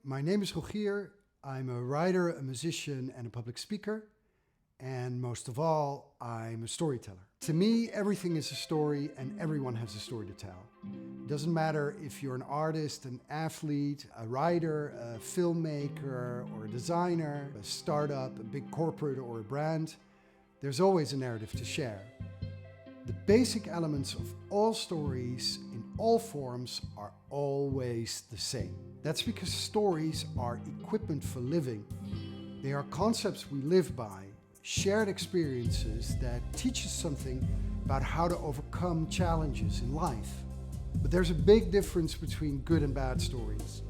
My name is Rogier. I'm a writer, a musician, and a public speaker. And most of all, I'm a storyteller. To me, everything is a story and everyone has a story to tell. It doesn't matter if you're an artist, an athlete, a writer, a filmmaker, or a designer, a startup, a big corporate, or a brand. There's always a narrative to share. The basic elements of all stories in all forms are always the same. That's because stories are equipment for living. They are concepts we live by, shared experiences that teach us something about how to overcome challenges in life. But there's a big difference between good and bad stories.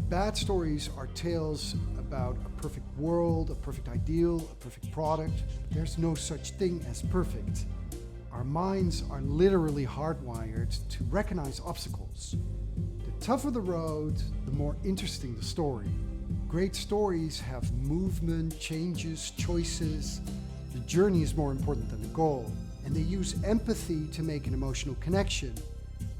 Bad stories are tales about a perfect world, a perfect ideal, a perfect product. There's no such thing as perfect. Our minds are literally hardwired to recognize obstacles. The tougher the road, the more interesting the story. Great stories have movement, changes, choices. The journey is more important than the goal. And they use empathy to make an emotional connection.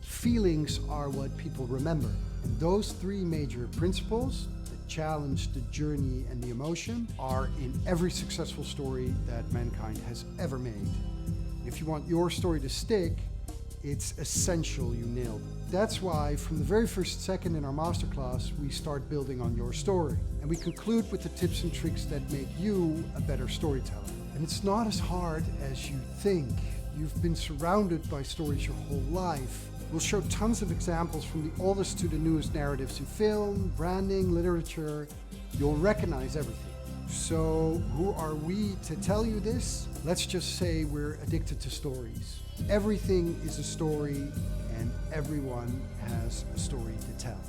Feelings are what people remember. And those three major principles, the challenge, the journey, and the emotion, are in every successful story that mankind has ever made. If you want your story to stick, it's essential you nailed it. That's why from the very first second in our masterclass, we start building on your story. And we conclude with the tips and tricks that make you a better storyteller. And it's not as hard as you think. You've been surrounded by stories your whole life. We'll show tons of examples from the oldest to the newest narratives in film, branding, literature. You'll recognize everything. So who are we to tell you this? Let's just say we're addicted to stories. Everything is a story and everyone has a story to tell.